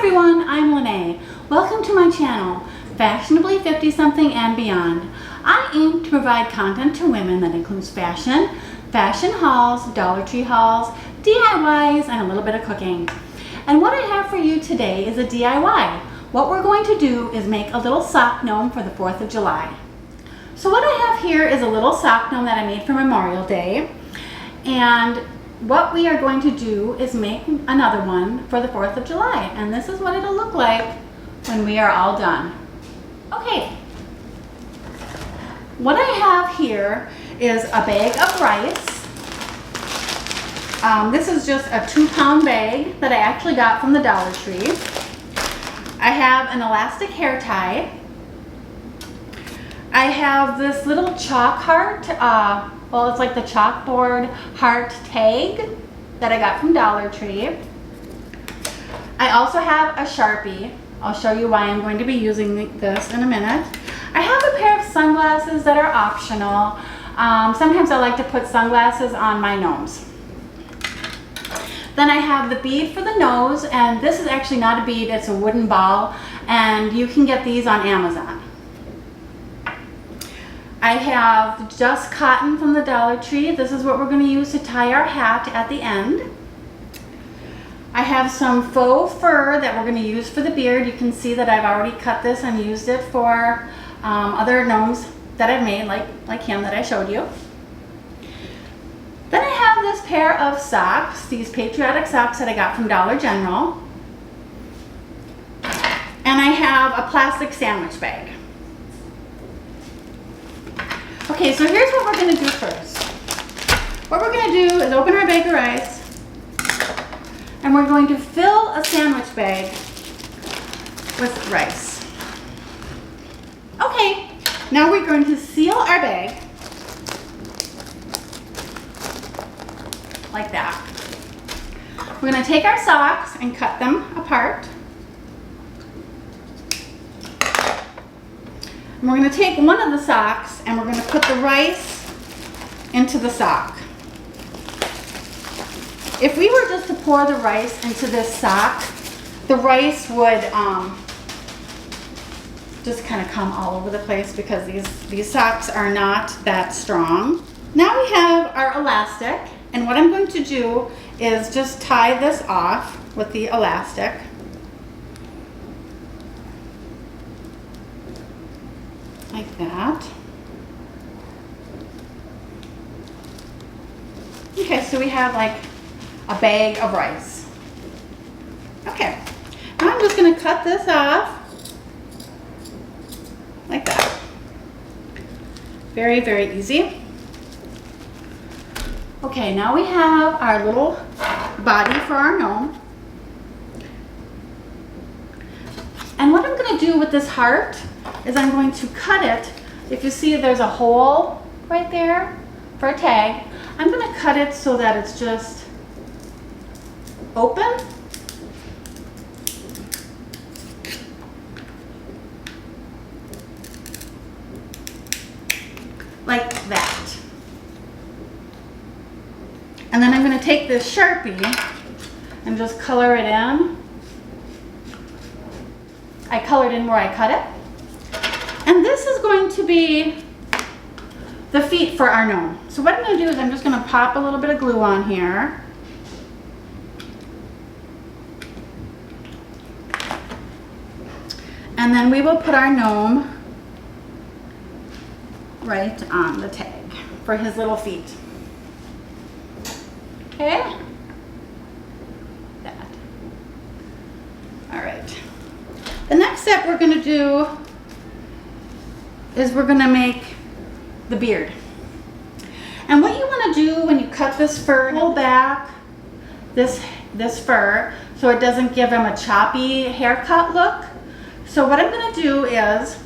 everyone, I'm Lene. Welcome to my channel, Fashionably 50-something and Beyond. I aim to provide content to women that includes fashion hauls, Dollar Tree hauls, DIYs, and a little bit of cooking. And what I have for you today is a DIY. What we're going to do is make a little sock gnome for the 4th of July. So what I have here is a little sock gnome that I made for Memorial Day. And what we are going to do is make another one for the 4th of July. And this is what it'll look like when we are all done. Okay. What I have here is a bag of rice. This is just a 2-pound bag that I actually got from the Dollar Tree. I have an elastic hair tie. I have this little chalk heart. Well, it's like the chalkboard heart tag that I got from Dollar Tree. I also have a Sharpie. I'll show you why I'm going to be using this in a minute. I have a pair of sunglasses that are optional. Sometimes I like to put sunglasses on my gnomes. Then I have the bead for the nose, and this is actually not a bead, it's a wooden ball, and you can get these on Amazon. I have just cotton from the Dollar Tree. This is what we're going to use to tie our hat at the end. I have some faux fur that we're going to use for the beard. You can see that I've already cut this and used it for other gnomes that I've made, like him that I showed you. Then I have this pair of socks, these Patriotic socks that I got from Dollar General. And I have a plastic sandwich bag. Okay, so here's what we're going to do first. What we're going to do is open our bag of rice, and we're going to fill a sandwich bag with rice. Okay, now we're going to seal our bag like that. We're going to take our socks and cut them apart. And we're going to take one of the socks and we're going to put the rice into the sock. If we were just to pour the rice into this sock, the rice would just kind of come all over the place because these socks are not that strong. Now we have our elastic, and what I'm going to do is just tie this off with the elastic. Like that. Okay, so we have like a bag of rice. Okay, now I'm just going to cut this off like that. Very, very easy. Okay, now we have our little body for our gnome. And what I'm going to do with this heart is I'm going to cut it. If you see there's a hole right there for a tag, I'm going to cut it so that it's just open. Like that. And then I'm going to take this Sharpie and just color it in. I colored in where I cut it. And this is going to be the feet for our gnome. So what I'm going to do is I'm just going to pop a little bit of glue on here. And then we will put our gnome right on the tag for his little feet. Okay? That. All right. The next step we're going to do is we're going to make the beard. And what you want to do when you cut this fur, pull back this fur so it doesn't give him a choppy haircut look. So what I'm going to do is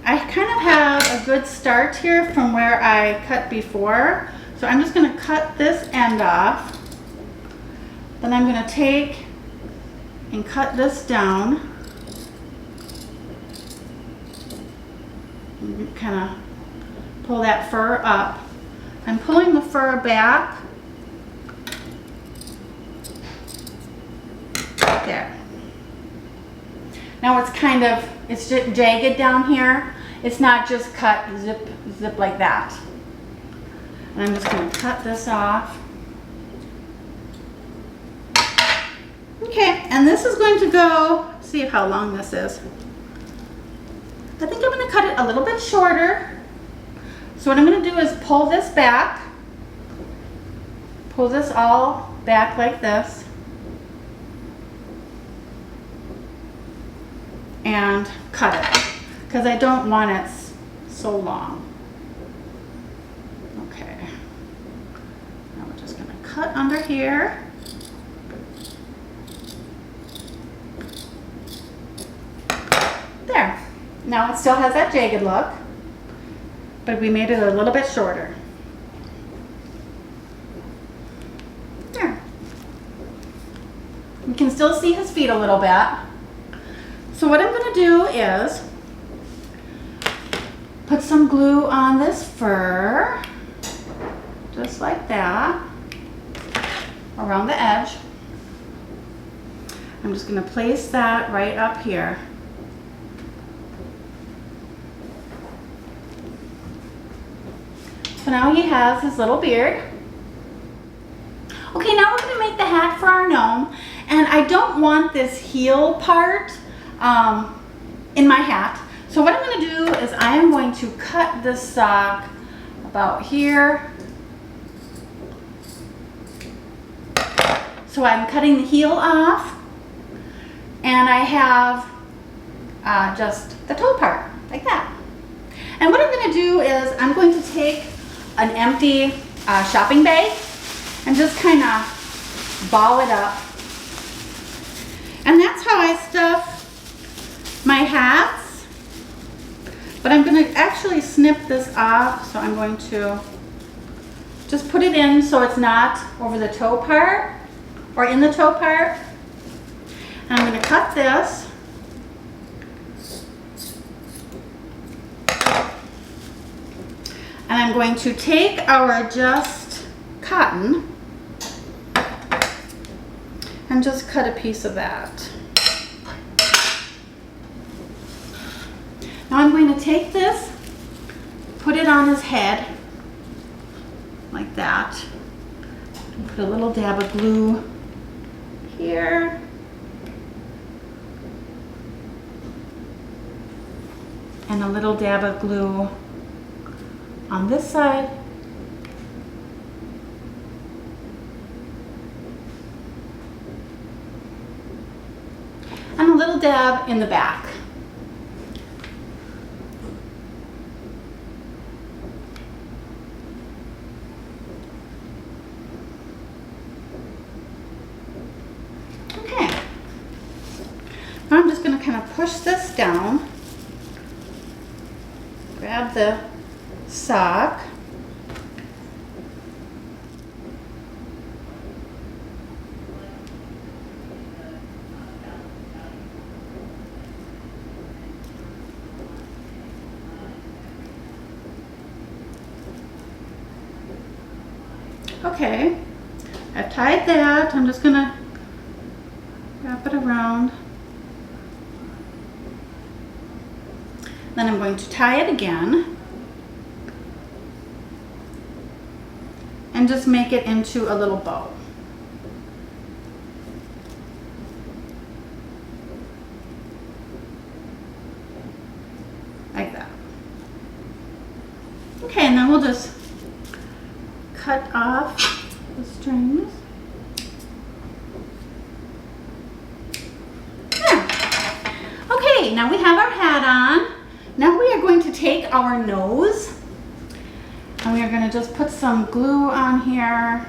I kind of have a good start here from where I cut before. So I'm just going to cut this end off. Then I'm going to take and cut this down. Kind of pull that fur up. I'm pulling the fur back There. Now it's kind of, it's just jagged down here. It's not just cut zip, zip like that. And I'm just going to cut this off. Okay, and this is going to go, see how long this is. I think I'm going to cut it a little bit shorter. So what I'm going to do is pull this back. Pull this all back like this. And cut it, because I don't want it so long. Okay. Now we're just going to cut under here. There. Now it still has that jagged look, but we made it a little bit shorter. There. You can still see his feet a little bit. So what I'm going to do is put some glue on this fur, just like that, around the edge. I'm just going to place that right up here. So now he has his little beard. Okay, now we're going to make the hat for our gnome. And I don't want this heel part in my hat. So what I'm going to do is I am going to cut this sock about here. So I'm cutting the heel off. And I have just the toe part, like that. And what I'm going to do is I'm going to take an empty shopping bag and just kind of ball it up. And that's how I stuff my hats. But I'm going to actually snip this off, so I'm going to just put it in so it's not over the toe part or in the toe part. And I'm going to cut this. And I'm going to take our just cotton and just cut a piece of that. Now I'm going to take this, put it on his head, like that. And put a little dab of glue here. And a little dab of glue on this side. And a little dab in the back. Okay. Now I'm just going to kind of push this down. Grab the sock. Okay, I've tied that. I'm just gonna wrap it around. Then I'm going to tie it again and just make it into a little bow. Like that. Okay, and then we'll just cut off the strings. There. Okay, now we have our hat on. Now we are going to take our nose and we are going to just put some glue on here.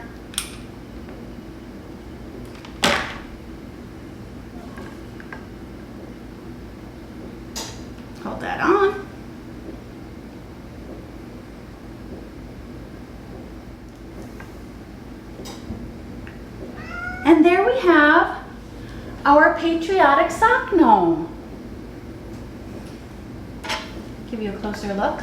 Hold that on. And there we have our patriotic sock gnome. Give you a closer look.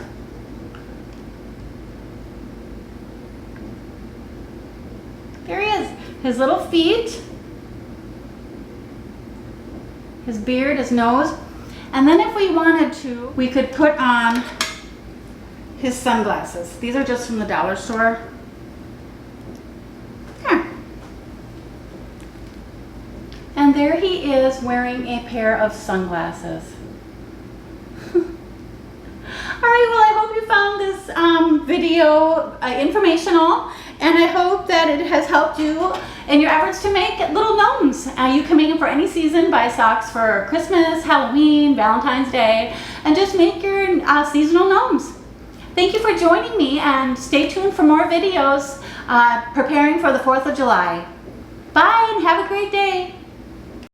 There he is, his little feet. his beard, his nose. And then if we wanted to, we could put on his sunglasses. These are just from the dollar store. Here. And there he is wearing a pair of sunglasses. All right, well, I hope you found this video informational, and I hope that it has helped you in your efforts to make little gnomes. You can make them for any season, buy socks for Christmas, Halloween, Valentine's Day, and just make your seasonal gnomes. Thank you for joining me, and stay tuned for more videos preparing for the 4th of July. Bye, and have a great day.